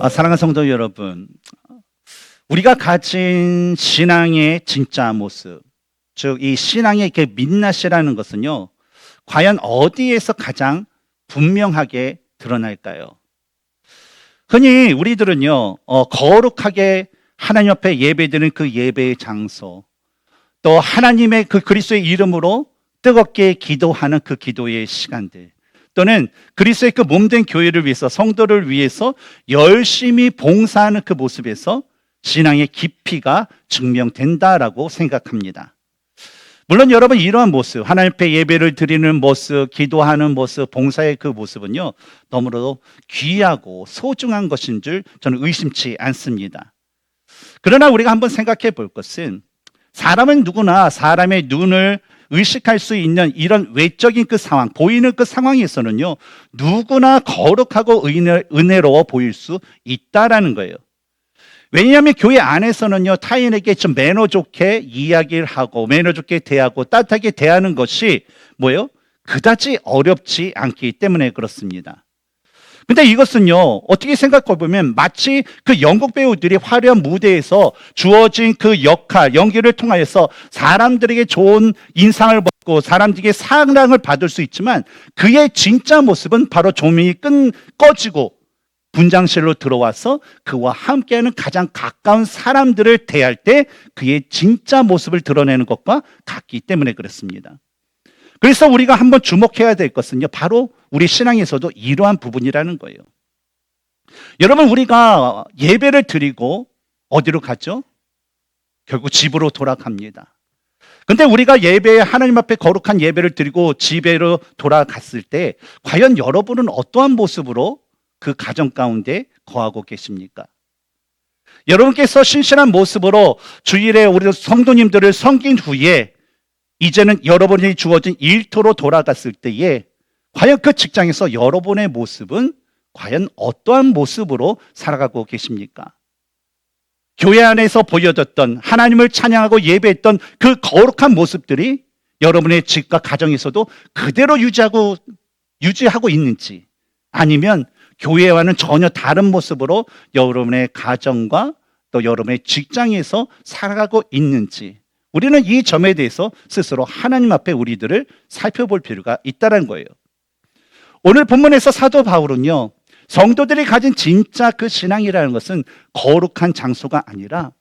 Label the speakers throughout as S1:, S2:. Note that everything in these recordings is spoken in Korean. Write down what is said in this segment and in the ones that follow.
S1: 사랑하는 성도 여러분, 우리가 가진 신앙의 진짜 모습, 즉 이 신앙의 그 민낯이라는 것은요, 과연 어디에서 가장 분명하게 드러날까요? 흔히 우리들은요, 거룩하게 하나님 앞에 예배드리는 그 예배의 장소, 또 하나님의 그 그리스도의 이름으로 뜨겁게 기도하는 그 기도의 시간들, 또는 그리스도의 그 몸된 교회를 위해서, 성도를 위해서 열심히 봉사하는 그 모습에서 신앙의 깊이가 증명된다라고 생각합니다. 물론 여러분, 이러한 모습, 하나님 앞에 예배를 드리는 모습, 기도하는 모습, 봉사의 그 모습은요, 너무나도 귀하고 소중한 것인 줄 저는 의심치 않습니다. 그러나 우리가 한번 생각해 볼 것은, 사람은 누구나 사람의 눈을 의식할 수 있는 이런 외적인 그 상황, 보이는 그 상황에서는요, 누구나 거룩하고 은혜로워 보일 수 있다라는 거예요. 왜냐하면 교회 안에서는요, 타인에게 좀 매너 좋게 이야기를 하고 매너 좋게 대하고 따뜻하게 대하는 것이 뭐예요? 그다지 어렵지 않기 때문에 그렇습니다. 근데 이것은요, 어떻게 생각해 보면 마치 그 연극 배우들이 화려한 무대에서 주어진 그 역할, 연기를 통하여서 사람들에게 좋은 인상을 받고 사람들에게 사랑을 받을 수 있지만, 그의 진짜 모습은 바로 조명이 꺼지고 분장실로 들어와서 그와 함께하는 가장 가까운 사람들을 대할 때 그의 진짜 모습을 드러내는 것과 같기 때문에 그렇습니다. 그래서 우리가 한번 주목해야 될 것은요, 바로 우리 신앙에서도 이러한 부분이라는 거예요. 여러분, 우리가 예배를 드리고 어디로 가죠? 결국 집으로 돌아갑니다. 근데 우리가 하나님 앞에 거룩한 예배를 드리고 집으로 돌아갔을 때 과연 여러분은 어떠한 모습으로 그 가정 가운데 거하고 계십니까? 여러분께서 신실한 모습으로 주일에 우리 성도님들을 섬긴 후에 이제는 여러분이 주어진 일터로 돌아갔을 때에 과연 그 직장에서 여러분의 모습은 과연 어떠한 모습으로 살아가고 계십니까? 교회 안에서 보여졌던 하나님을 찬양하고 예배했던 그 거룩한 모습들이 여러분의 집과 가정에서도 그대로 유지하고 있는지, 아니면 교회와는 전혀 다른 모습으로 여러분의 가정과 또 여러분의 직장에서 살아가고 있는지, 우리는 이 점에 대해서 스스로 하나님 앞에 우리들을 살펴볼 필요가 있다는 거예요. 오늘 본문에서 사도 바울은요, 성도들이 가진 진짜 그 신앙이라는 것은 거룩한 장소가 아니라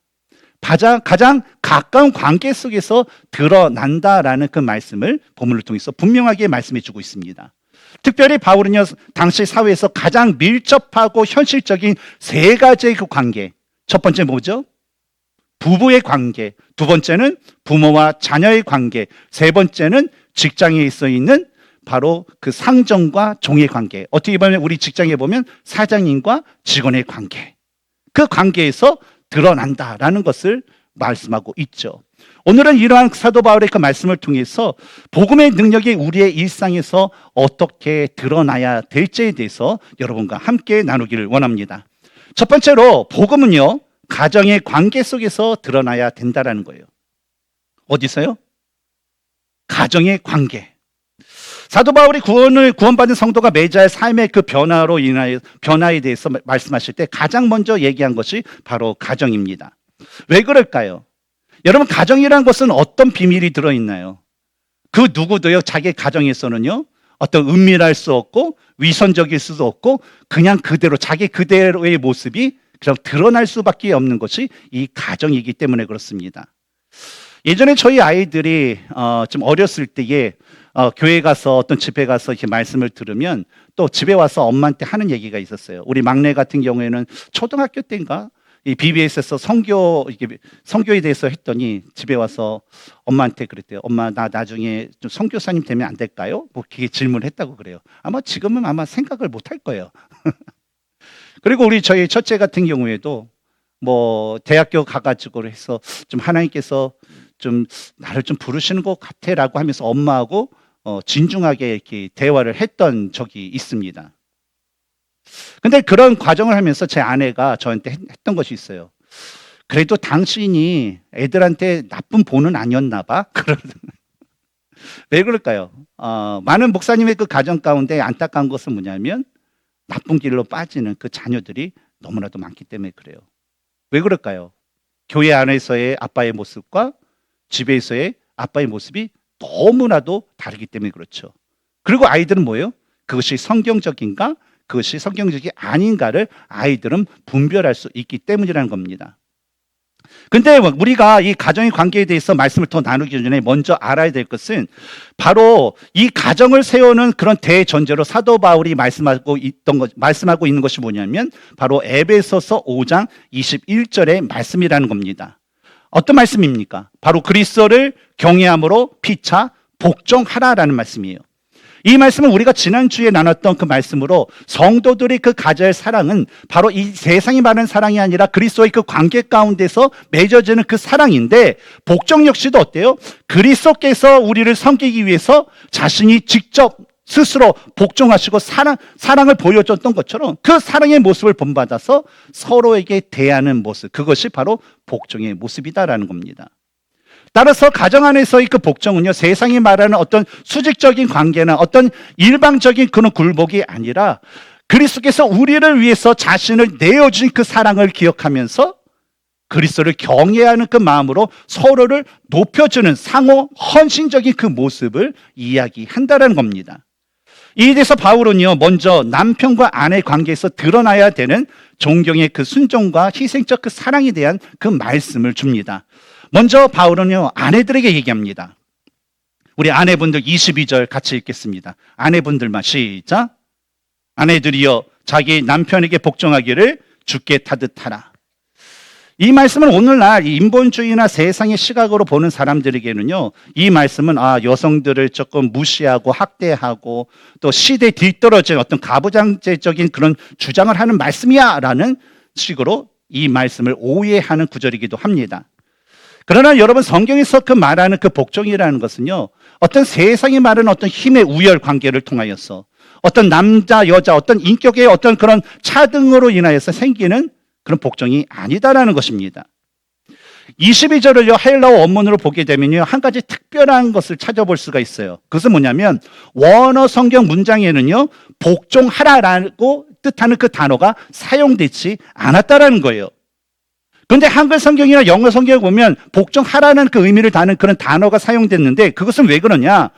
S1: 가장 가까운 관계 속에서 드러난다라는 그 말씀을 본문을 통해서 분명하게 말씀해 주고 있습니다. 특별히 바울은요, 당시 사회에서 가장 밀접하고 현실적인 세 가지의 그 관계, 첫 번째 뭐죠? 부부의 관계, 두 번째는 부모와 자녀의 관계, 세 번째는 직장에 있어 있는 바로 그 상정과 종의 관계, 어떻게 보면 우리 직장에 보면 사장님과 직원의 관계, 그 관계에서 드러난다라는 것을 말씀하고 있죠. 오늘은 이러한 사도 바울의 그 말씀을 통해서 복음의 능력이 우리의 일상에서 어떻게 드러나야 될지에 대해서 여러분과 함께 나누기를 원합니다. 첫 번째로, 복음은요, 가정의 관계 속에서 드러나야 된다라는 거예요. 어디서요? 가정의 관계. 사도 바울이 구원받은 성도가 맺어야 할 삶의 그 변화에 대해서 말씀하실 때 가장 먼저 얘기한 것이 바로 가정입니다. 왜 그럴까요? 여러분, 가정이라는 것은 어떤 비밀이 들어있나요? 그 누구도요, 자기 가정에서는요, 어떤 은밀할 수 없고 위선적일 수도 없고 그냥 그대로 자기 그대로의 모습이 그냥 드러날 수밖에 없는 것이 이 가정이기 때문에 그렇습니다. 예전에 저희 아이들이 좀 어렸을 때에 교회 가서 어떤 집회 가서 이렇게 말씀을 들으면 또 집에 와서 엄마한테 하는 얘기가 있었어요. 우리 막내 같은 경우에는 초등학교 때인가 이 BBS에서 선교에 대해서 했더니 집에 와서 엄마한테 그랬대요. 엄마, 나 나중에 좀 선교사님 되면 안 될까요? 뭐 그게 질문을 했다고 그래요. 지금은 생각을 못 할 거예요. 그리고 저희 첫째 같은 경우에도 뭐 대학교 가가지고 해서 좀 하나님께서 좀 나를 좀 부르시는 것 같아라고 하면서 엄마하고 진중하게 이렇게 대화를 했던 적이 있습니다. 근데 그런 과정을 하면서 제 아내가 저한테 했던 것이 있어요. 그래도 당신이 애들한테 나쁜 본은 아니었나 봐. 왜 그럴까요? 많은 목사님의 그 가정 가운데 안타까운 것은 뭐냐면 나쁜 길로 빠지는 그 자녀들이 너무나도 많기 때문에 그래요. 왜 그럴까요? 교회 안에서의 아빠의 모습과 집에서의 아빠의 모습이 너무나도 다르기 때문에 그렇죠. 그리고 아이들은 뭐예요? 그것이 성경적인가? 그것이 성경적이 아닌가를 아이들은 분별할 수 있기 때문이라는 겁니다. 근데 우리가 이 가정의 관계에 대해서 말씀을 더 나누기 전에 먼저 알아야 될 것은 바로 이 가정을 세우는 그런 대전제로 사도 바울이 말씀하고 있는 것이 뭐냐면 바로 에베소서 5장 21절의 말씀이라는 겁니다. 어떤 말씀입니까? 바로 그리스도를 경외함으로 피차 복종하라라는 말씀이에요. 이 말씀은 우리가 지난주에 나눴던 그 말씀으로 성도들이 그 가져야 할 사랑은 바로 이 세상이 말하는 사랑이 아니라 그리스도의 그 관계 가운데서 맺어지는 그 사랑인데, 복종 역시도 어때요? 그리스도께서 우리를 섬기기 위해서 자신이 직접 스스로 복종하시고 사랑을 보여줬던 것처럼 그 사랑의 모습을 본받아서 서로에게 대하는 모습, 그것이 바로 복종의 모습이다라는 겁니다. 따라서 가정 안에서의 그 복종은요, 세상이 말하는 어떤 수직적인 관계나 어떤 일방적인 그런 굴복이 아니라 그리스도께서 우리를 위해서 자신을 내어준 그 사랑을 기억하면서 그리스도를 경외하는 그 마음으로 서로를 높여주는 상호 헌신적인 그 모습을 이야기한다는 겁니다. 이에 대해서 바울은요, 먼저 남편과 아내 관계에서 드러나야 되는 존경의 그 순종과 희생적 그 사랑에 대한 그 말씀을 줍니다. 먼저 바울은요, 아내들에게 얘기합니다. 우리 아내분들 22절 같이 읽겠습니다. 아내분들만 시작. 아내들이여 자기 남편에게 복종하기를 주께 타듯하라. 이 말씀은 오늘날 인본주의나 세상의 시각으로 보는 사람들에게는요, 이 말씀은 여성들을 조금 무시하고 학대하고 또 시대에 뒤떨어진 어떤 가부장제적인 그런 주장을 하는 말씀이야 라는 식으로 이 말씀을 오해하는 구절이기도 합니다. 그러나 여러분, 성경에서 그 말하는 그 복종이라는 것은요, 어떤 세상이 말하는 어떤 힘의 우열 관계를 통하여서 어떤 남자, 여자, 어떤 인격의 어떤 그런 차등으로 인하여서 생기는 그런 복종이 아니다라는 것입니다. 22절을요, 헬라어 원문으로 보게 되면요, 한 가지 특별한 것을 찾아볼 수가 있어요. 그것은 뭐냐면 원어 성경 문장에는요, 복종하라라고 뜻하는 그 단어가 사용되지 않았다라는 거예요. 그런데 한글 성경이나 영어 성경을 보면 복종하라는 그 의미를 다는 그런 단어가 사용됐는데, 그것은 왜 그러냐?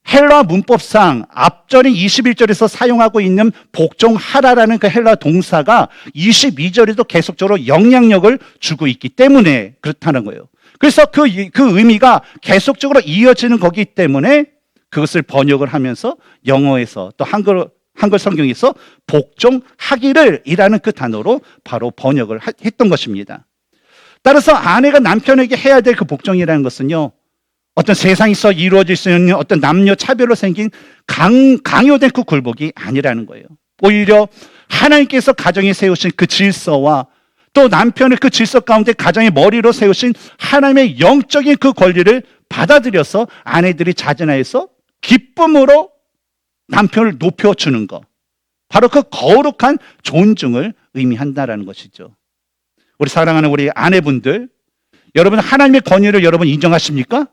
S1: 헬라 문법상 앞절인 21절에서 사용하고 있는 복종하라라는 그 헬라 동사가 22절에도 계속적으로 영향력을 주고 있기 때문에 그렇다는 거예요. 그래서 그 의미가 계속적으로 이어지는 거기 때문에 그것을 번역을 하면서 영어에서 또 한글 성경에서 복종하기를 이라는 그 단어로 바로 번역을 했던 것입니다. 따라서 아내가 남편에게 해야 될 그 복종이라는 것은요, 어떤 세상에서 이루어질 수 있는 어떤 남녀 차별로 생긴 강요된 그 굴복이 아니라는 거예요. 오히려 하나님께서 가정에 세우신 그 질서와 또 남편의 그 질서 가운데 가정의 머리로 세우신 하나님의 영적인 그 권리를 받아들여서 아내들이 자진하여서 기쁨으로 남편을 높여주는 것, 바로 그 거룩한 존중을 의미한다라는 것이죠. 우리 사랑하는 우리 아내분들, 여러분 하나님의 권위를 여러분 인정하십니까?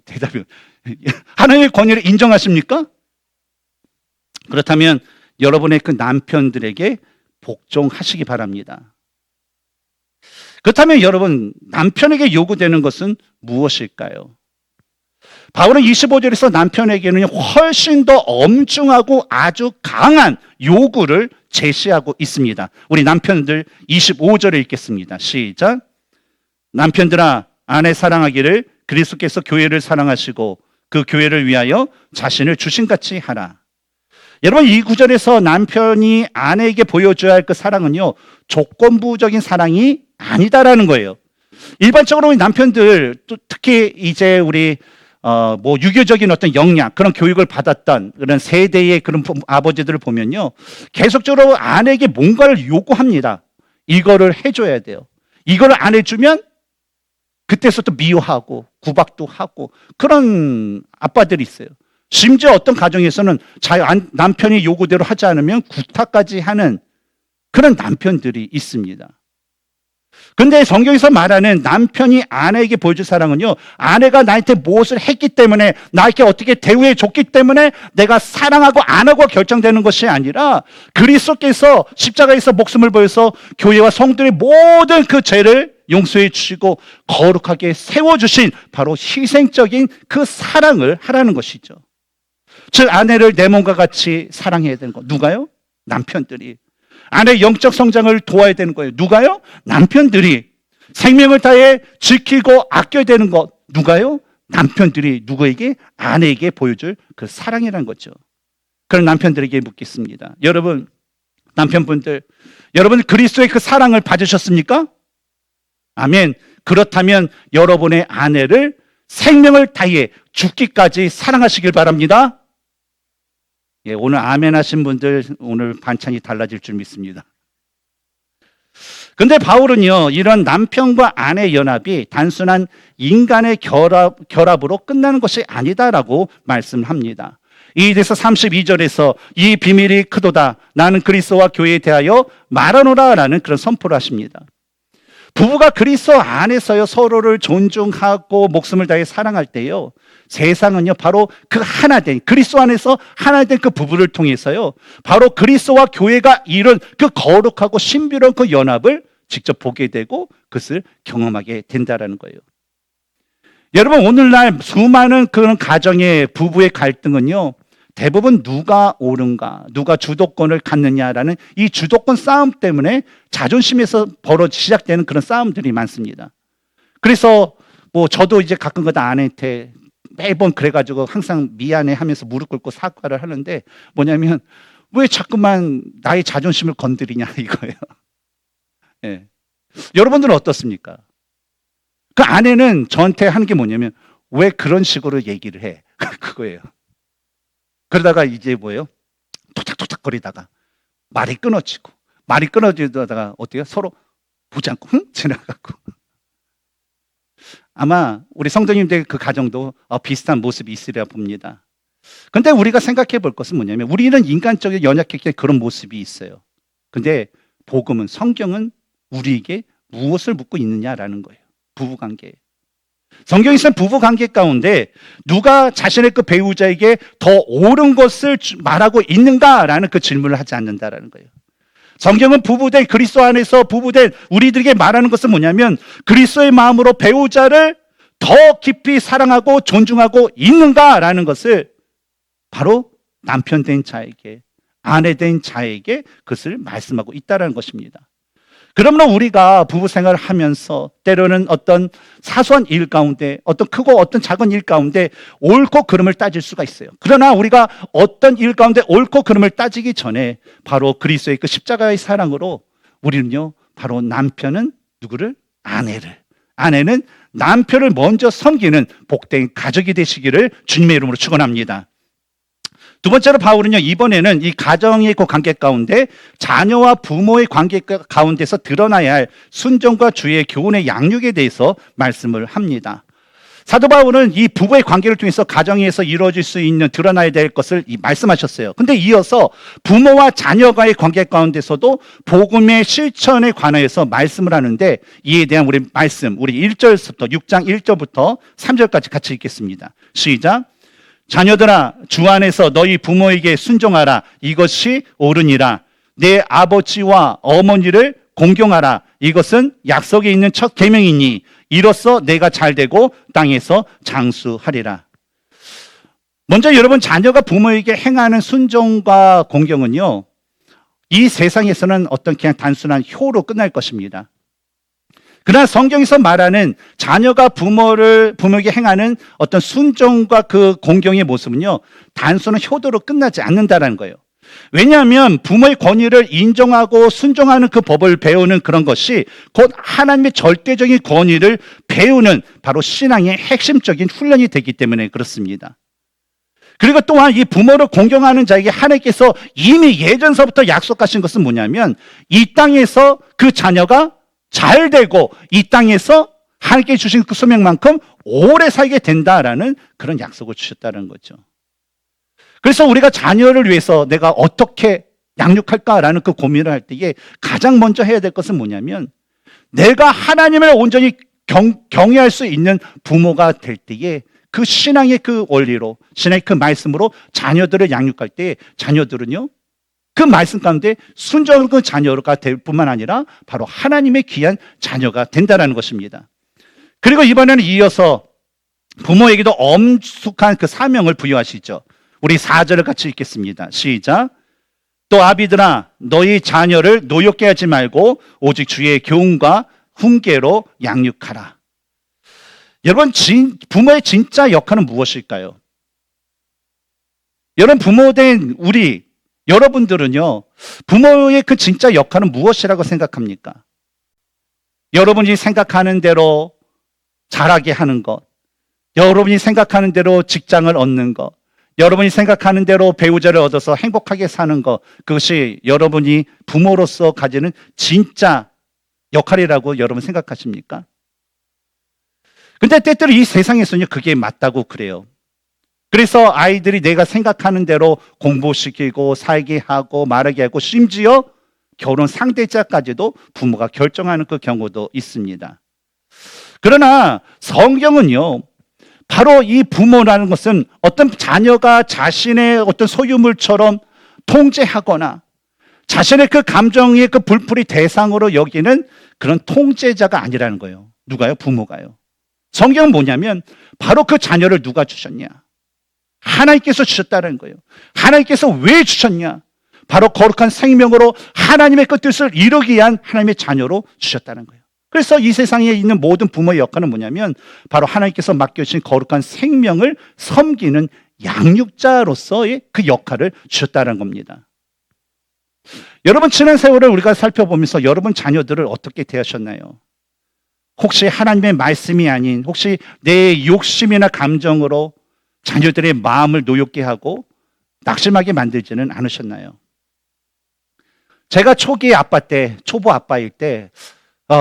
S1: 대답이 하나님의 권위를 인정하십니까? 그렇다면 여러분의 그 남편들에게 복종하시기 바랍니다. 그렇다면 여러분, 남편에게 요구되는 것은 무엇일까요? 바울은 25절에서 남편에게는 훨씬 더 엄중하고 아주 강한 요구를 제시하고 있습니다. 우리 남편들 25절을 읽겠습니다. 시작. 남편들아, 아내 사랑하기를 그리스도께서 교회를 사랑하시고 그 교회를 위하여 자신을 주신같이 하라. 여러분, 이 구절에서 남편이 아내에게 보여줘야 할 그 사랑은요, 조건부적인 사랑이 아니다라는 거예요. 일반적으로 우리 남편들, 또 특히 이제 우리 유교적인 어떤 영향, 그런 교육을 받았던 그런 세대의 그런 아버지들을 보면요, 계속적으로 아내에게 뭔가를 요구합니다. 이거를 해줘야 돼요. 이거를 안 해주면 그때서부터 미워하고 구박도 하고 그런 아빠들이 있어요. 심지어 어떤 가정에서는 남편이 요구대로 하지 않으면 구타까지 하는 그런 남편들이 있습니다. 근데 성경에서 말하는 남편이 아내에게 보여줄 사랑은요, 아내가 나한테 무엇을 했기 때문에, 나에게 어떻게 대우해 줬기 때문에 내가 사랑하고 안 하고 결정되는 것이 아니라 그리스도께서 십자가에서 목숨을 보여서 교회와 성도의 모든 그 죄를 용서해 주시고 거룩하게 세워주신 바로 희생적인 그 사랑을 하라는 것이죠. 즉 아내를 내 몸과 같이 사랑해야 되는 거. 누가요? 남편들이. 아내의 영적 성장을 도와야 되는 거예요. 누가요? 남편들이. 생명을 다해 지키고 아껴야 되는 것. 누가요? 남편들이. 누구에게? 아내에게 보여줄 그 사랑이라는 거죠. 그런 남편들에게 묻겠습니다. 여러분, 남편분들, 여러분 그리스도의 그 사랑을 받으셨습니까? 아멘. 그렇다면 여러분의 아내를 생명을 다해 죽기까지 사랑하시길 바랍니다. 예, 오늘 아멘 하신 분들 오늘 반찬이 달라질 줄 믿습니다. 근데 바울은요, 이런 남편과 아내의 연합이 단순한 인간의 결합으로 끝나는 것이 아니다라고 말씀합니다. 이에 대해서 32절에서 이 비밀이 크도다. 나는 그리스도와 교회에 대하여 말하노라 라는 그런 선포를 하십니다. 부부가 그리스도 안에서요 서로를 존중하고 목숨을 다해 사랑할 때요, 세상은요 바로 그 하나된 그리스도 안에서 하나된 그 부부를 통해서요 바로 그리스도와 교회가 이룬 그 거룩하고 신비로운 그 연합을 직접 보게 되고 그것을 경험하게 된다라는 거예요. 여러분, 오늘날 수많은 그런 가정의 부부의 갈등은요 대부분 누가 옳은가, 누가 주도권을 갖느냐라는 이 주도권 싸움 때문에 자존심에서 시작되는 그런 싸움들이 많습니다. 그래서 뭐 저도 이제 가끔가다 아내한테 매번 그래가지고 항상 미안해 하면서 무릎 꿇고 사과를 하는데, 뭐냐면 왜 자꾸만 나의 자존심을 건드리냐 이거예요. 예. 여러분들은 어떻습니까? 그 아내는 저한테 하는 게 뭐냐면 왜 그런 식으로 얘기를 해? 그거예요. 그러다가 이제 뭐예요? 토닥토닥거리다가 말이 끊어지다가 어때요? 서로 보지 않고 지나가고. 아마 우리 성도님들 그 가정도 비슷한 모습이 있으리라 봅니다. 근데 우리가 생각해 볼 것은 뭐냐면 우리는 인간적인 연약했기 때문에 그런 모습이 있어요. 근데 복음은, 성경은 우리에게 무엇을 묻고 있느냐라는 거예요. 부부관계. 성경에서는 부부관계 가운데 누가 자신의 그 배우자에게 더 옳은 것을 말하고 있는가라는 그 질문을 하지 않는다라는 거예요. 성경은 부부된 그리스도 안에서 부부된 우리들에게 말하는 것은 뭐냐면 그리스도의 마음으로 배우자를 더 깊이 사랑하고 존중하고 있는가라는 것을 바로 남편 된 자에게, 아내 된 자에게 그것을 말씀하고 있다는 것입니다. 그러므로 우리가 부부 생활을 하면서 때로는 어떤 사소한 일 가운데, 어떤 크고 어떤 작은 일 가운데 옳고 그름을 따질 수가 있어요. 그러나 우리가 어떤 일 가운데 옳고 그름을 따지기 전에 바로 그리스도의 그 십자가의 사랑으로 우리는요, 바로 남편은 누구를? 아내는 남편을 먼저 섬기는 복된 가족이 되시기를 주님의 이름으로 축원합니다. 두 번째로 바울은요, 이번에는 이 가정의 그 관계 가운데 자녀와 부모의 관계 가운데서 드러나야 할 순종과 주의 교훈의 양육에 대해서 말씀을 합니다. 사도 바울은 이 부부의 관계를 통해서 가정에서 이루어질 수 있는 드러나야 될 것을 말씀하셨어요. 근데 이어서 부모와 자녀와의 관계 가운데서도 복음의 실천에 관하여서 말씀을 하는데, 이에 대한 우리 말씀, 우리 1절부터 6장 1절부터 3절까지 같이 읽겠습니다. 시작. 자녀들아, 주 안에서 너희 부모에게 순종하라. 이것이 옳으니라. 내 아버지와 어머니를 공경하라. 이것은 약속에 있는 첫 계명이니 이로써 내가 잘되고 땅에서 장수하리라. 먼저 여러분, 자녀가 부모에게 행하는 순종과 공경은요, 이 세상에서는 어떤 그냥 단순한 효로 끝날 것입니다. 그러나 성경에서 말하는 자녀가 부모에게 행하는 어떤 순종과 그 공경의 모습은요, 단순한 효도로 끝나지 않는다는 거예요. 왜냐하면 부모의 권위를 인정하고 순종하는 그 법을 배우는 그런 것이 곧 하나님의 절대적인 권위를 배우는 바로 신앙의 핵심적인 훈련이 되기 때문에 그렇습니다. 그리고 또한 이 부모를 공경하는 자에게 하나님께서 이미 예전서부터 약속하신 것은 뭐냐면 이 땅에서 그 자녀가 잘 되고 이 땅에서 하나님께 주신 그 소명만큼 오래 살게 된다라는 그런 약속을 주셨다는 거죠. 그래서 우리가 자녀를 위해서 내가 어떻게 양육할까라는 그 고민을 할 때에 가장 먼저 해야 될 것은 뭐냐면 내가 하나님을 온전히 경외할 수 있는 부모가 될 때에 그 신앙의 그 원리로, 신앙의 그 말씀으로 자녀들을 양육할 때 자녀들은요, 그 말씀 가운데 순종하는 그 자녀가 될 뿐만 아니라 바로 하나님의 귀한 자녀가 된다는 것입니다. 그리고 이번에는 이어서 부모에게도 엄숙한 그 사명을 부여하시죠. 우리 4절을 같이 읽겠습니다. 시작. 또 아비들아 너희 자녀를 노엽게 하지 말고 오직 주의 교훈과 훈계로 양육하라. 여러분, 부모의 진짜 역할은 무엇일까요? 여러분, 부모된 여러분들은요, 부모의 그 진짜 역할은 무엇이라고 생각합니까? 여러분이 생각하는 대로 잘하게 하는 것, 여러분이 생각하는 대로 직장을 얻는 것, 여러분이 생각하는 대로 배우자를 얻어서 행복하게 사는 것, 그것이 여러분이 부모로서 가지는 진짜 역할이라고 여러분 생각하십니까? 근데 때때로 이 세상에서는 그게 맞다고 그래요. 그래서 아이들이 내가 생각하는 대로 공부시키고 살게 하고 말하게 하고 심지어 결혼 상대자까지도 부모가 결정하는 그 경우도 있습니다. 그러나 성경은요, 바로 이 부모라는 것은 어떤 자녀가 자신의 어떤 소유물처럼 통제하거나 자신의 그 감정의 그 불풀이 대상으로 여기는 그런 통제자가 아니라는 거예요. 누가요? 부모가요. 성경은 뭐냐면 바로 그 자녀를 누가 주셨냐? 하나님께서 주셨다는 거예요. 하나님께서 왜 주셨냐? 바로 거룩한 생명으로 하나님의 그 뜻을 이루기 위한 하나님의 자녀로 주셨다는 거예요. 그래서 이 세상에 있는 모든 부모의 역할은 뭐냐면 바로 하나님께서 맡겨주신 거룩한 생명을 섬기는 양육자로서의 그 역할을 주셨다는 겁니다. 여러분, 지난 세월을 우리가 살펴보면서 여러분 자녀들을 어떻게 대하셨나요? 혹시 하나님의 말씀이 아닌 혹시 내 욕심이나 감정으로 자녀들의 마음을 노엽게 하고 낙심하게 만들지는 않으셨나요? 제가 초보 아빠일 때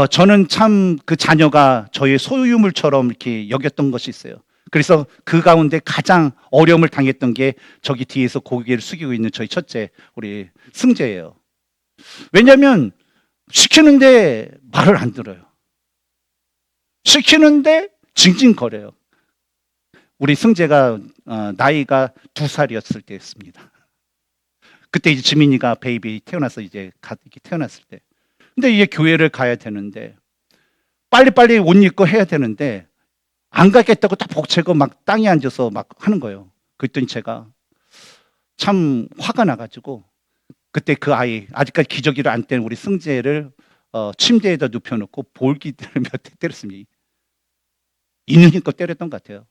S1: 저는 참 그 자녀가 저의 소유물처럼 이렇게 여겼던 것이 있어요. 그래서 그 가운데 가장 어려움을 당했던 게 저기 뒤에서 고개를 숙이고 있는 저희 첫째, 우리 승재예요. 왜냐하면 시키는데 말을 안 들어요. 시키는데 징징거려요. 우리 승재가 나이가 2살이었을 때였습니다. 그때 이제 지민이가 베이비 태어나서 이제 태어났을 때. 근데 이제 교회를 가야 되는데 빨리빨리 옷 입고 해야 되는데 안 가겠다고 딱 복채고 막 땅에 앉아서 막 하는 거예요. 그랬더니 제가 참 화가 나가지고 그때 그 아이, 아직까지 기저귀를 안 뗀 우리 승재를 침대에다 눕혀놓고 볼기를 몇 대 때렸습니다. 있는 힘껏 때렸던 것 같아요.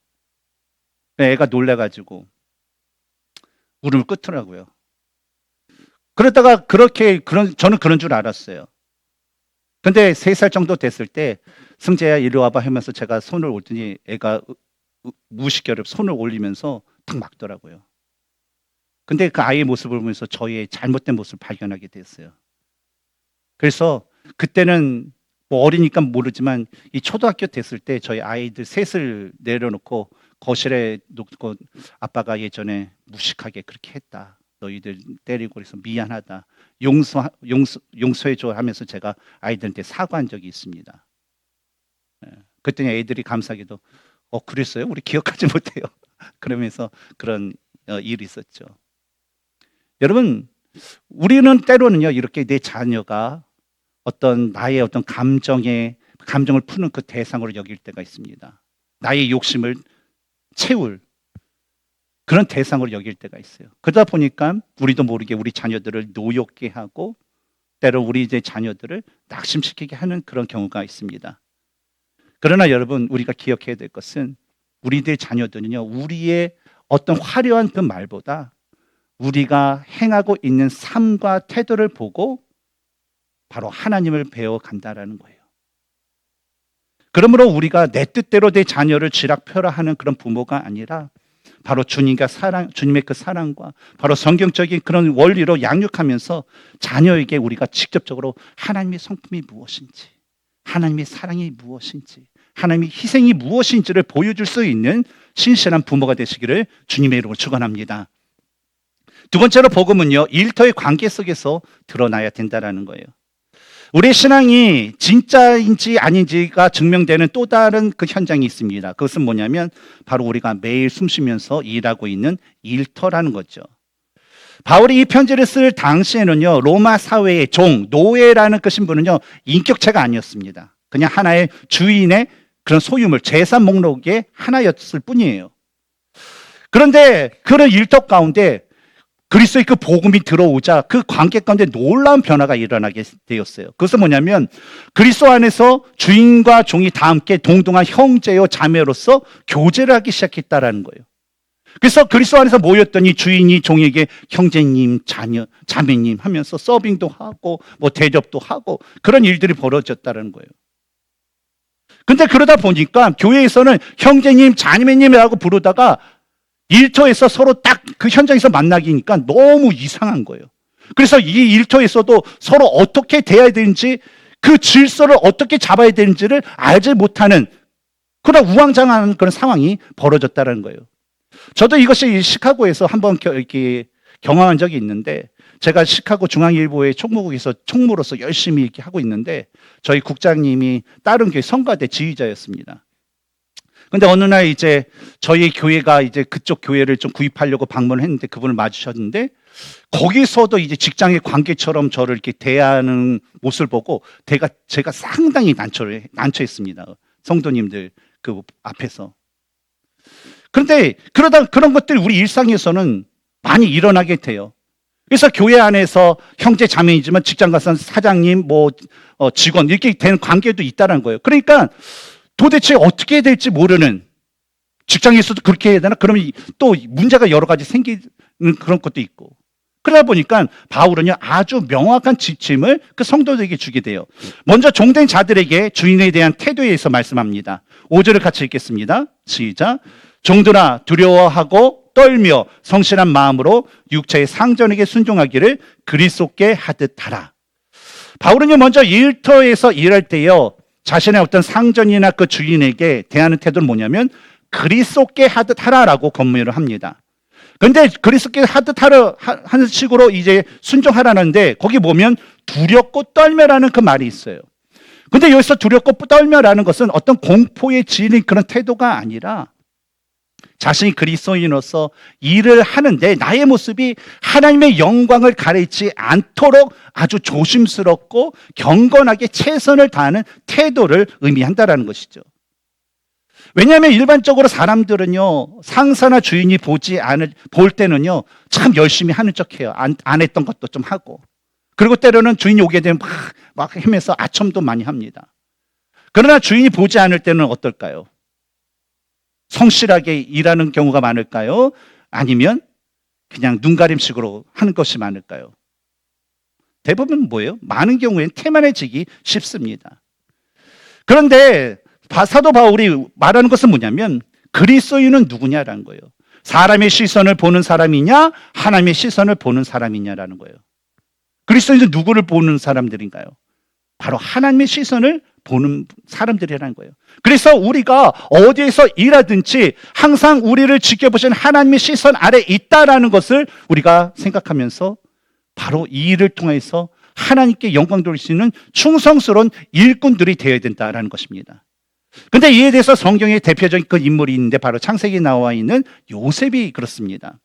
S1: 애가 놀래가지고 울음을 끊더라고요. 그러다가 저는 그런 줄 알았어요. 근데 3살 정도 됐을 때 승재야 이리 와봐 하면서 제가 손을 올더니 애가 무식결에 손을 올리면서 탁 막더라고요. 근데 그 아이의 모습을 보면서 저의 잘못된 모습을 발견하게 됐어요. 그래서 그때는 뭐 어리니까 모르지만 이 초등학교 됐을 때 저희 아이들 셋을 내려놓고 거실에 놓고 아빠가 예전에 무식하게 그렇게 했다. 너희들 때리고 그래서 미안하다. 용서해줘 하면서 제가 아이들한테 사과한 적이 있습니다. 그랬더니 애들이 감사하게도 그랬어요? 우리 기억하지 못해요. 그러면서 그런 일이 있었죠. 여러분, 우리는 때로는요 이렇게 내 자녀가 나의 어떤 감정을 푸는 그 대상으로 여길 때가 있습니다. 나의 욕심을 채울 그런 대상으로 여길 때가 있어요. 그러다 보니까 우리도 모르게 우리 자녀들을 노엽게 하고 때로 우리 이제 자녀들을 낙심시키게 하는 그런 경우가 있습니다. 그러나 여러분, 우리가 기억해야 될 것은 우리들 자녀들은요 우리의 어떤 화려한 그 말보다 우리가 행하고 있는 삶과 태도를 보고 바로 하나님을 배워간다라는 거예요. 그러므로 우리가 내 뜻대로 내 자녀를 쥐락펴라하는 그런 부모가 아니라 바로 주님의 그 사랑과 바로 성경적인 그런 원리로 양육하면서 자녀에게 우리가 직접적으로 하나님의 성품이 무엇인지, 하나님의 사랑이 무엇인지, 하나님의 희생이 무엇인지를 보여줄 수 있는 신실한 부모가 되시기를 주님의 이름으로 축원합니다. 두 번째로 복음은요 일터의 관계 속에서 드러나야 된다라는 거예요. 우리 신앙이 진짜인지 아닌지가 증명되는 또 다른 그 현장이 있습니다. 그것은 뭐냐면 바로 우리가 매일 숨쉬면서 일하고 있는 일터라는 거죠. 바울이 이 편지를 쓸 당시에는요, 로마 사회의 종, 노예라는 그 신분은요, 인격체가 아니었습니다. 그냥 하나의 주인의 그런 소유물, 재산 목록의 하나였을 뿐이에요. 그런데 그런 일터 가운데 그리스도의 그 복음이 들어오자 그 관계 가운데 놀라운 변화가 일어나게 되었어요. 그것은 뭐냐면 그리스도 안에서 주인과 종이 다 함께 동등한 형제요 자매로서 교제를 하기 시작했다라는 거예요. 그래서 그리스도 안에서 모였더니 주인이 종에게 형제님, 자매님 하면서 서빙도 하고 뭐 대접도 하고 그런 일들이 벌어졌다는 거예요. 근데 그러다 보니까 교회에서는 형제님, 자매님이라고 부르다가 일터에서 서로 딱 그 현장에서 만나기니까 너무 이상한 거예요. 그래서 이 일터에서도 서로 어떻게 대해야 되는지 그 질서를 어떻게 잡아야 되는지를 알지 못하는 그런 우왕좌왕한 그런 상황이 벌어졌다는 거예요. 저도 이것이 시카고에서 한번 이렇게 경험한 적이 있는데 제가 시카고 중앙일보의 총무국에서 총무로서 열심히 이렇게 하고 있는데 저희 국장님이 다른 교회 성가대 지휘자였습니다. 근데 어느 날 이제 저희 교회가 이제 그쪽 교회를 좀 구입하려고 방문을 했는데 그분을 마주쳤는데 거기서도 이제 직장의 관계처럼 저를 이렇게 대하는 모습을 보고 제가 상당히 난처했습니다. 성도님들 그 앞에서. 그런데 그런 것들이 우리 일상에서는 많이 일어나게 돼요. 그래서 교회 안에서 형제 자매이지만 직장 가서는 사장님, 직원 이렇게 된 관계도 있다는 거예요. 그러니까 도대체 어떻게 해야 될지 모르는 직장에서도 그렇게 해야 되나? 그러면 또 문제가 여러 가지 생기는 그런 것도 있고. 그러다 보니까 바울은요 아주 명확한 지침을 그 성도들에게 주게 돼요. 먼저 종된 자들에게 주인에 대한 태도에 대해서 말씀합니다. 5절을 같이 읽겠습니다. 시작. 종들아 두려워하고 떨며 성실한 마음으로 육체의 상전에게 순종하기를 그리스도께 하듯 하라. 바울은요 먼저 일터에서 일할 때요 자신의 어떤 상전이나 그 주인에게 대하는 태도는 뭐냐면 그리스도께 하듯 하라라고 권면을 합니다. 그런데 그리스도께 하듯 하라 하는 식으로 이제 순종하라는데 거기 보면 두렵고 떨며라는 그 말이 있어요. 근데 여기서 두렵고 떨며라는 것은 어떤 공포에 지닌 그런 태도가 아니라 자신이 그리스도인으로서 일을 하는데 나의 모습이 하나님의 영광을 가리지 않도록 아주 조심스럽고 경건하게 최선을 다하는 태도를 의미한다는 것이죠. 왜냐하면 일반적으로 사람들은요 상사나 주인이 볼 때는요 참 열심히 하는 척해요. 안 했던 것도 좀 하고 그리고 때로는 주인이 오게 되면 막 하면서 아첨도 많이 합니다. 그러나 주인이 보지 않을 때는 어떨까요? 성실하게 일하는 경우가 많을까요? 아니면 그냥 눈가림식으로 하는 것이 많을까요? 대부분 뭐예요? 많은 경우엔 태만해지기 쉽습니다. 그런데 사도 바울이 말하는 것은 뭐냐면 그리스도인은 누구냐라는 거예요. 사람의 시선을 보는 사람이냐 하나님의 시선을 보는 사람이냐라는 거예요. 그리스도인은 누구를 보는 사람들인가요? 바로 하나님의 시선을 보는 사람들이라는 거예요. 그래서 우리가 어디에서 일하든지 항상 우리를 지켜보시는 하나님의 시선 아래 있다라는 것을 우리가 생각하면서 바로 이 일을 통해서 하나님께 영광 돌리시는 충성스러운 일꾼들이 되어야 된다라는 것입니다. 근데 이에 대해서 성경의 대표적인 그 인물이 있는데 바로 창세기에 나와 있는 요셉이 그렇습니다.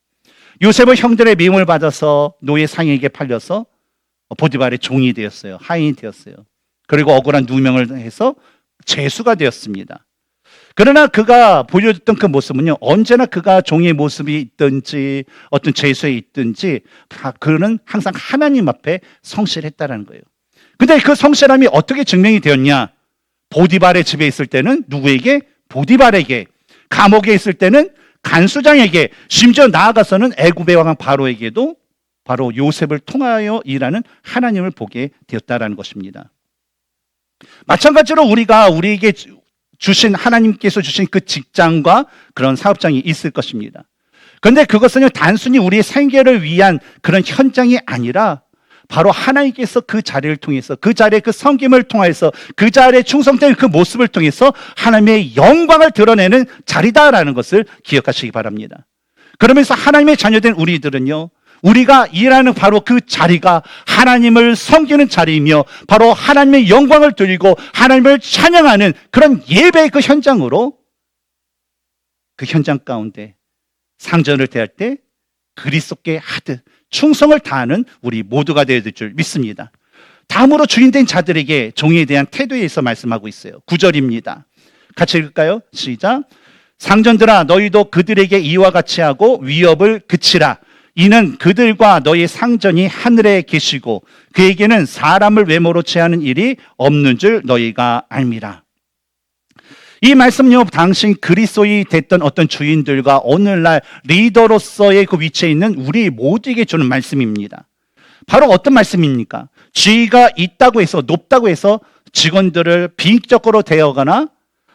S1: 요셉은 형들의 미움을 받아서 노예 상에게 팔려서 보디발의 종이 되었어요. 하인이 되었어요. 그리고 억울한 누명을 해서 죄수가 되었습니다. 그러나 그가 보여줬던 그 모습은요 언제나 그가 종의 모습이 있든지 어떤 죄수에 있든지 그는 항상 하나님 앞에 성실했다는 거예요. 근데 그 성실함이 어떻게 증명이 되었냐? 보디발의 집에 있을 때는 누구에게? 보디발에게. 감옥에 있을 때는 간수장에게, 심지어 나아가서는 애굽의 왕 바로에게도 바로 요셉을 통하여 일하는 하나님을 보게 되었다는 것입니다. 마찬가지로 우리가 우리에게 주신 하나님께서 주신 그 직장과 그런 사업장이 있을 것입니다. 그런데 그것은 단순히 우리의 생계를 위한 그런 현장이 아니라 바로 하나님께서 그 자리를 통해서 그 자리의 그 섬김을 통해서 그 자리에 충성된 그 모습을 통해서 하나님의 영광을 드러내는 자리다라는 것을 기억하시기 바랍니다. 그러면서 하나님의 자녀된 우리들은요 우리가 일하는 바로 그 자리가 하나님을 섬기는 자리이며 바로 하나님의 영광을 드리고 하나님을 찬양하는 그런 예배의 그 현장으로, 그 현장 가운데 상전을 대할 때 그리스도께 하듯 충성을 다하는 우리 모두가 되어야 될 줄 믿습니다. 다음으로 주인된 자들에게 종에 대한 태도에 있어 말씀하고 있어요. 9절입니다. 같이 읽을까요? 시작. 상전들아, 너희도 그들에게 이와 같이 하고 위협을 그치라. 이는 그들과 너희 상전이 하늘에 계시고 그에게는 사람을 외모로 취하는 일이 없는 줄 너희가 알미라. 이 말씀요, 당신 그리스도인이 됐던 어떤 주인들과 오늘날 리더로서의 그 위치에 있는 우리 모두에게 주는 말씀입니다. 바로 어떤 말씀입니까? 지위가 있다고 해서, 높다고 해서 직원들을 비인격적으로 대하거나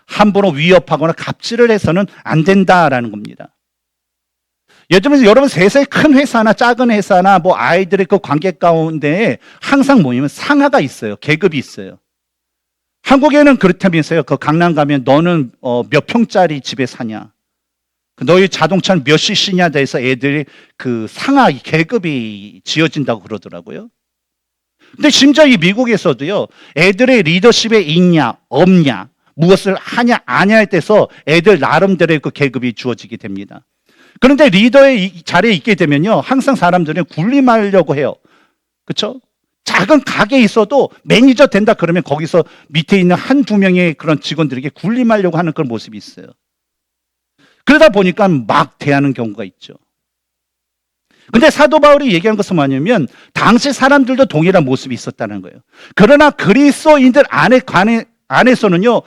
S1: 함부로 위협하거나 갑질을 해서는 안 된다라는 겁니다. 요즘에 여러분 세상에 큰 회사나 작은 회사나 뭐 아이들의 그 관계 가운데 항상 뭐냐면 상하가 있어요. 계급이 있어요. 한국에는 그렇다면서요. 그 강남 가면 너는 몇 평짜리 집에 사냐? 너희 자동차는 몇 cc냐 돼서 애들이 그 상하 계급이 지어진다고 그러더라고요. 근데 심지어 이 미국에서도요. 애들의 리더십에 있냐 없냐, 무엇을 하냐 아냐에 대해서 애들 나름대로의 그 계급이 주어지게 됩니다. 그런데 리더의 자리에 있게 되면요, 항상 사람들은 군림하려고 해요. 그렇죠? 작은 가게에 있어도 매니저 된다 그러면 거기서 밑에 있는 한두 명의 그런 직원들에게 군림하려고 하는 그런 모습이 있어요. 그러다 보니까 막 대하는 경우가 있죠. 근데 사도 바울이 얘기한 것은 뭐냐면 당시 사람들도 동일한 모습이 있었다는 거예요. 그러나 그리스도인들 안에서는요,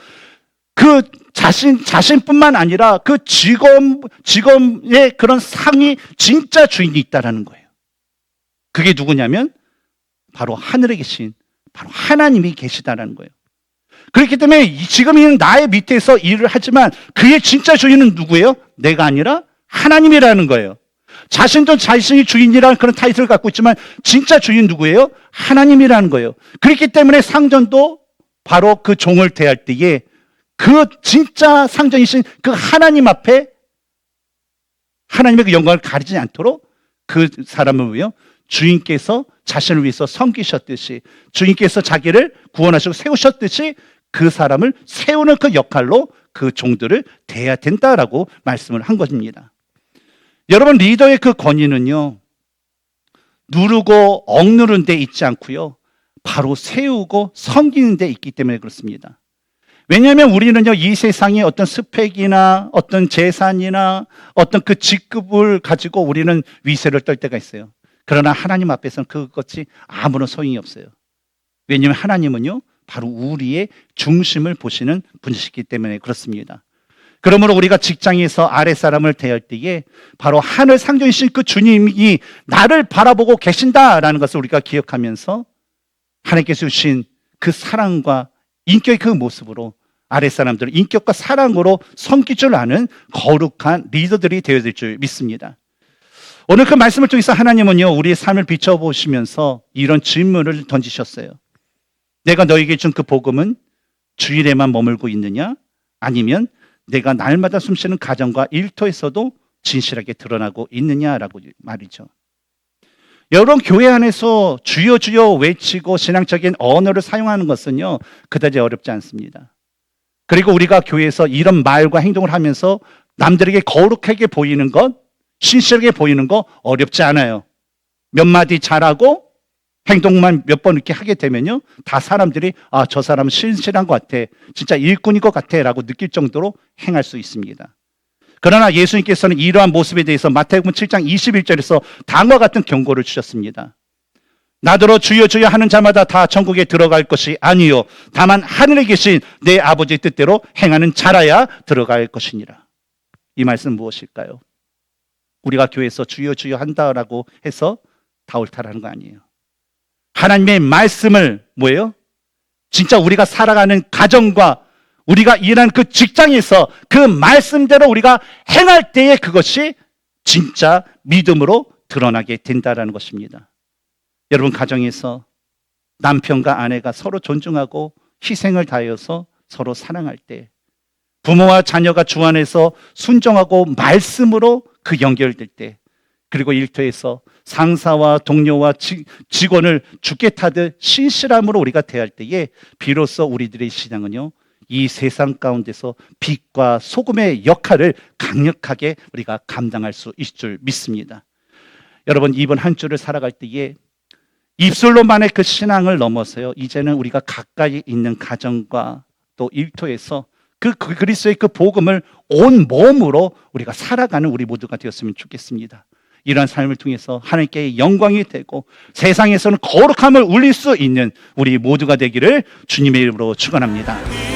S1: 그 자신뿐만 아니라 그 직원의 그런 상이 진짜 주인이 있다라는 거예요. 그게 누구냐면 바로 하늘에 계신 바로 하나님이 계시다라는 거예요. 그렇기 때문에 지금 있는 나의 밑에서 일을 하지만 그의 진짜 주인은 누구예요? 내가 아니라 하나님이라는 거예요. 자신도 자신이 주인이라는 그런 타이틀을 갖고 있지만 진짜 주인 누구예요? 하나님이라는 거예요. 그렇기 때문에 상전도 바로 그 종을 대할 때에 그 진짜 상전이신 그 하나님 앞에 하나님의 그 영광을 가리지 않도록 그 사람을 위해 주인께서 자신을 위해서 섬기셨듯이, 주인께서 자기를 구원하시고 세우셨듯이 그 사람을 세우는 그 역할로 그 종들을 대해야 된다라고 말씀을 한 것입니다. 여러분, 리더의 그 권위는요, 누르고 억누른 데 있지 않고요, 바로 세우고 섬기는 데 있기 때문에 그렇습니다. 왜냐하면 우리는요, 이 세상의 어떤 스펙이나 어떤 재산이나 어떤 그 직급을 가지고 우리는 위세를 떨 때가 있어요. 그러나 하나님 앞에서는 그것이 아무런 소용이 없어요. 왜냐하면 하나님은요, 바로 우리의 중심을 보시는 분이시기 때문에 그렇습니다. 그러므로 우리가 직장에서 아랫사람을 대할 때에 바로 하늘 상전이신 그 주님이 나를 바라보고 계신다라는 것을 우리가 기억하면서 하나님께서 주신 그 사랑과 인격의 그 모습으로 아랫사람들을 인격과 사랑으로 섬길 줄 아는 거룩한 리더들이 되어야 될 줄 믿습니다. 오늘 그 말씀을 통해서 하나님은요, 우리의 삶을 비춰보시면서 이런 질문을 던지셨어요. 내가 너에게 준 그 복음은 주일에만 머물고 있느냐? 아니면 내가 날마다 숨쉬는 가정과 일터에서도 진실하게 드러나고 있느냐라고 말이죠. 여러분, 교회 안에서 주여 주여 외치고 신앙적인 언어를 사용하는 것은요, 그다지 어렵지 않습니다. 그리고 우리가 교회에서 이런 말과 행동을 하면서 남들에게 거룩하게 보이는 것, 신실하게 보이는 거 어렵지 않아요. 몇 마디 잘하고 행동만 몇 번 이렇게 하게 되면요, 다 사람들이 아, 저 사람은 신실한 것 같아, 진짜 일꾼인 것 같아 라고 느낄 정도로 행할 수 있습니다. 그러나 예수님께서는 이러한 모습에 대해서 마태복음 7장 21절에서 다음과 같은 경고를 주셨습니다. 나더러 주여 주여 하는 자마다 다 천국에 들어갈 것이 아니요 다만 하늘에 계신 내 아버지의 뜻대로 행하는 자라야 들어갈 것이니라. 이 말씀 무엇일까요? 우리가 교회에서 주여 주여 한다라고 해서 다 옳다라는 거 아니에요. 하나님의 말씀을 뭐예요? 진짜 우리가 살아가는 가정과 우리가 일하는 그 직장에서 그 말씀대로 우리가 행할 때에 그것이 진짜 믿음으로 드러나게 된다라는 것입니다. 여러분, 가정에서 남편과 아내가 서로 존중하고 희생을 다하여서 서로 사랑할 때, 부모와 자녀가 주 안에서 순종하고 말씀으로 그 연결될 때, 그리고 일터에서 상사와 동료와 직원을 죽게 타듯 신실함으로 우리가 대할 때에 비로소 우리들의 신앙은요, 이 세상 가운데서 빛과 소금의 역할을 강력하게 우리가 감당할 수 있을 줄 믿습니다. 여러분, 이번 한 주를 살아갈 때에 입술로만의 그 신앙을 넘어서요, 이제는 우리가 가까이 있는 가정과 또 일터에서 그 그리스도의 그 복음을 온 몸으로 우리가 살아가는 우리 모두가 되었으면 좋겠습니다. 이러한 삶을 통해서 하나님께 영광이 되고 세상에서는 거룩함을 울릴 수 있는 우리 모두가 되기를 주님의 이름으로 축원합니다.